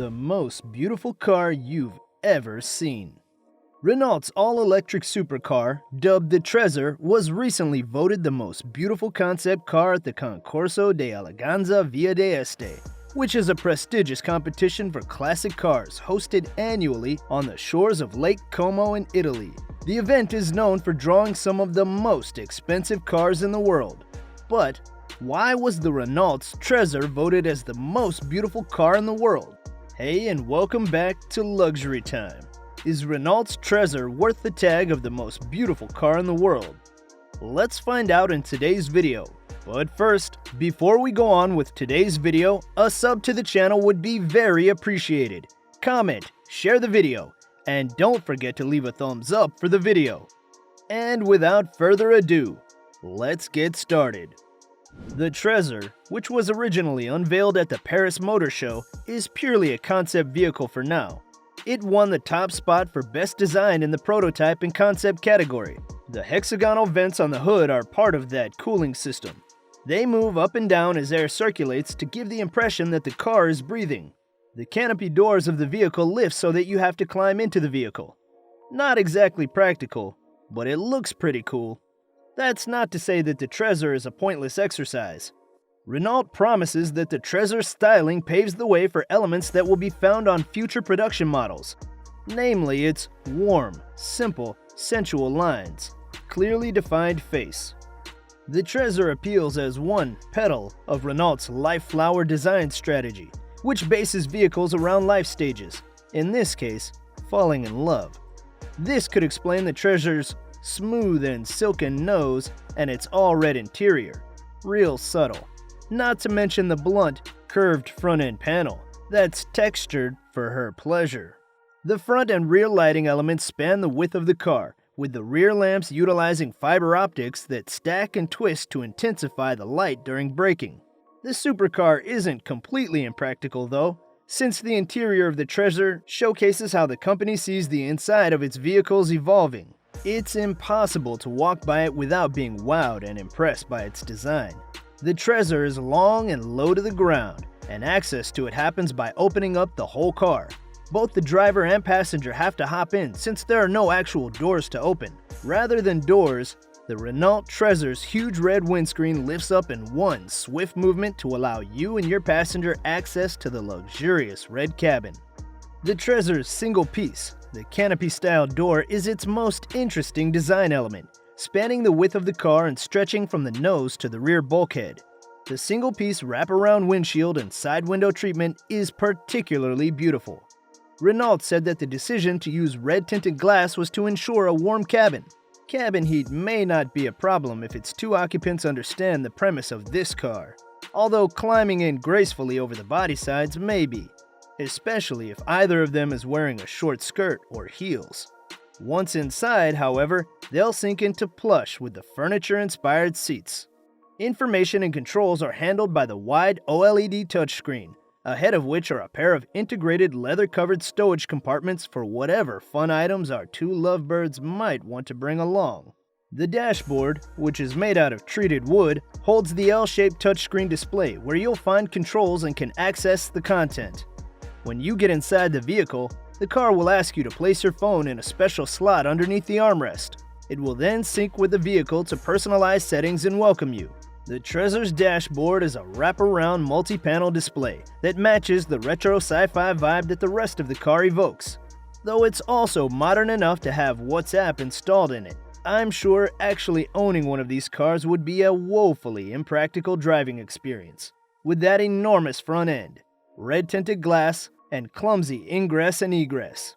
The most beautiful car you've ever seen. Renault's all-electric supercar, dubbed the Trezor, was recently voted the most beautiful concept car at the Concorso de Eleganza Via d'Este, which is a prestigious competition for classic cars hosted annually on the shores of Lake Como in Italy. The event is known for drawing some of the most expensive cars in the world. But why was the Renault's Trezor voted as the most beautiful car in the world? Hey, and welcome back to Luxury Time. Is Renault's Trezor worth the tag of the most beautiful car in the world? Let's find out in today's video. But first, before we go on with today's video, a sub to the channel would be very appreciated. Comment, share the video, and don't forget to leave a thumbs up for the video. And without further ado, let's get started. The Trezor, which was originally unveiled at the Paris Motor Show, is purely a concept vehicle for now. It won the top spot for Best Design in the prototype and concept category. The hexagonal vents on the hood are part of that cooling system. They move up and down as air circulates to give the impression that the car is breathing. The canopy doors of the vehicle lift so that you have to climb into the vehicle. Not exactly practical, but it looks pretty cool. That's not to say that the Trezor is a pointless exercise. Renault promises that the Trezor styling paves the way for elements that will be found on future production models. Namely, its warm, simple, sensual lines, clearly defined face. The Trezor appeals as one petal of Renault's life flower design strategy, which bases vehicles around life stages, in this case, falling in love. This could explain the Trezor's smooth and silken nose and its all-red interior, real subtle. Not to mention the blunt, curved front-end panel that's textured for her pleasure. The front and rear lighting elements span the width of the car, with the rear lamps utilizing fiber optics that stack and twist to intensify the light during braking. The supercar isn't completely impractical though, since the interior of the Trezor showcases how the company sees the inside of its vehicles evolving. It's impossible to walk by it without being wowed and impressed by its design. The Trezor is long and low to the ground, and access to it happens by opening up the whole car. Both the driver and passenger have to hop in since there are no actual doors to open. Rather than doors, the Renault Trezor's huge red windscreen lifts up in one swift movement to allow you and your passenger access to the luxurious red cabin. The Trezor's single piece, the canopy-style door, is its most interesting design element, spanning the width of the car and stretching from the nose to the rear bulkhead. The single-piece wraparound windshield and side window treatment is particularly beautiful. Renault said that the decision to use red-tinted glass was to ensure a warm cabin. Cabin heat may not be a problem if its two occupants understand the premise of this car, although climbing in gracefully over the body sides may be, especially if either of them is wearing a short skirt or heels. Once inside, however, they'll sink into plush with the furniture-inspired seats. Information and controls are handled by the wide OLED touchscreen, ahead of which are a pair of integrated leather-covered stowage compartments for whatever fun items our two lovebirds might want to bring along. The dashboard, which is made out of treated wood, holds the L-shaped touchscreen display where you'll find controls and can access the content. When you get inside the vehicle, the car will ask you to place your phone in a special slot underneath the armrest. It will then sync with the vehicle to personalize settings and welcome you. The Trezor's dashboard is a wraparound multi-panel display that matches the retro sci-fi vibe that the rest of the car evokes. Though it's also modern enough to have WhatsApp installed in it, I'm sure actually owning one of these cars would be a woefully impractical driving experience. With that enormous front end, red-tinted glass, and clumsy ingress and egress.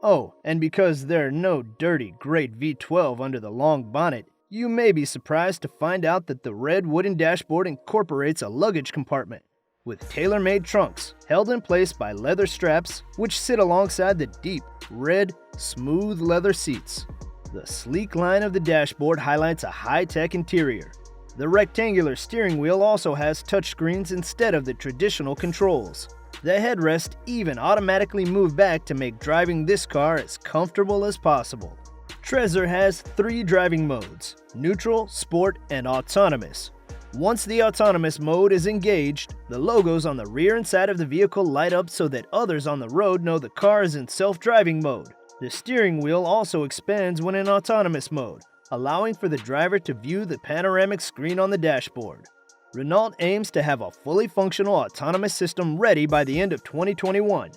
Oh, and because there are no dirty, great V12 under the long bonnet, you may be surprised to find out that the red wooden dashboard incorporates a luggage compartment, with tailor-made trunks held in place by leather straps which sit alongside the deep, red, smooth leather seats. The sleek line of the dashboard highlights a high-tech interior. The rectangular steering wheel also has touchscreens instead of the traditional controls. The headrest even automatically moved back to make driving this car as comfortable as possible. Trezor has 3 driving modes: neutral, sport, and autonomous. Once the autonomous mode is engaged, the logos on the rear and side of the vehicle light up so that others on the road know the car is in self-driving mode. The steering wheel also expands when in autonomous mode, allowing for the driver to view the panoramic screen on the dashboard. Renault aims to have a fully functional autonomous system ready by the end of 2021.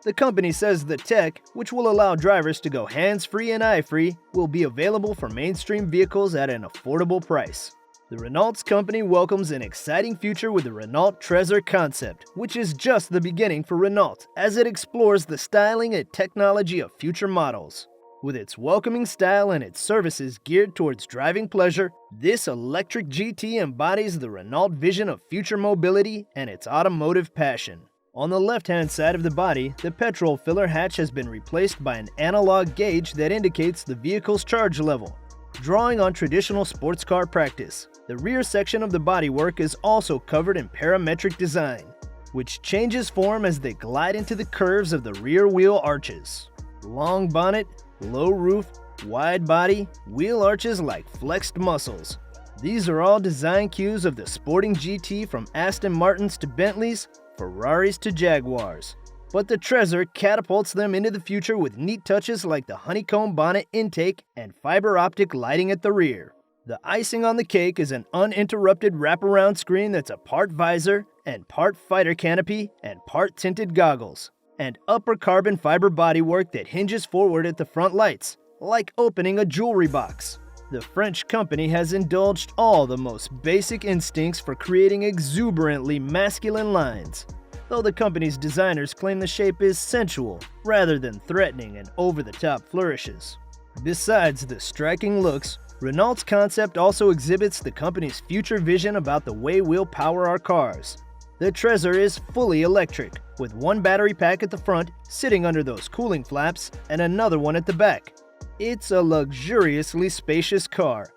The company says the tech, which will allow drivers to go hands-free and eye-free, will be available for mainstream vehicles at an affordable price. The Renault company welcomes an exciting future with the Renault Trezor concept, which is just the beginning for Renault as it explores the styling and technology of future models. With its welcoming style and its services geared towards driving pleasure, this electric GT embodies the Renault vision of future mobility and its automotive passion. On the left-hand side of the body, the petrol filler hatch has been replaced by an analog gauge that indicates the vehicle's charge level, drawing on traditional sports car practice. The rear section of the bodywork is also covered in parametric design, which changes form as they glide into the curves of the rear wheel arches. Long bonnet, low roof, wide body, wheel arches like flexed muscles. These are all design cues of the sporting GT, from Aston Martins to Bentleys, Ferraris to Jaguars. But the Trezor catapults them into the future with neat touches like the honeycomb bonnet intake and fiber optic lighting at the rear. The icing on the cake is an uninterrupted wraparound screen that's a part visor and part fighter canopy and part tinted goggles, and upper carbon fiber bodywork that hinges forward at the front lights, like opening a jewelry box. The French company has indulged all the most basic instincts for creating exuberantly masculine lines, though the company's designers claim the shape is sensual rather than threatening and over-the-top flourishes. Besides the striking looks, Renault's concept also exhibits the company's future vision about the way we'll power our cars. The Trezor is fully electric, with one battery pack at the front sitting under those cooling flaps and another one at the back. It's a luxuriously spacious car.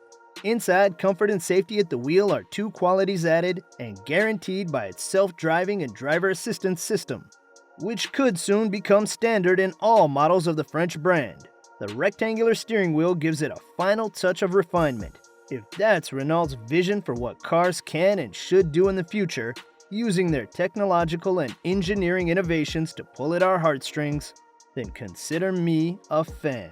Inside, comfort and safety at the wheel are two qualities added and guaranteed by its self-driving and driver assistance system, which could soon become standard in all models of the French brand. The rectangular steering wheel gives it a final touch of refinement. If that's Renault's vision for what cars can and should do in the future, using their technological and engineering innovations to pull at our heartstrings, then consider me a fan.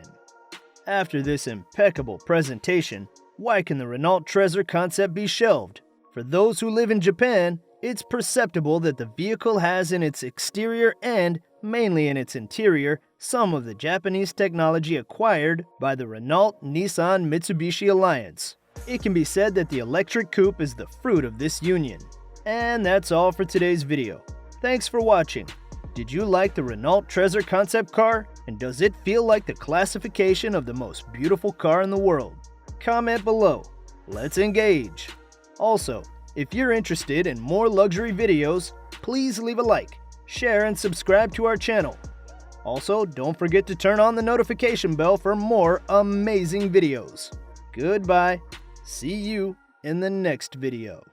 After this impeccable presentation, why can the Renault Trezor concept be shelved? For those who live in Japan, it's perceptible that the vehicle has in its exterior and, mainly in its interior, some of the Japanese technology acquired by the Renault-Nissan-Mitsubishi alliance. It can be said that the electric coupe is the fruit of this union. And that's all for today's video. Thanks for watching. Did you like the Renault Trezor concept car? And does it feel like the classification of the most beautiful car in the world? Comment below. Let's engage. Also, if you're interested in more luxury videos, please leave a like, share, and subscribe to our channel. Also, don't forget to turn on the notification bell for more amazing videos. Goodbye. See you in the next video.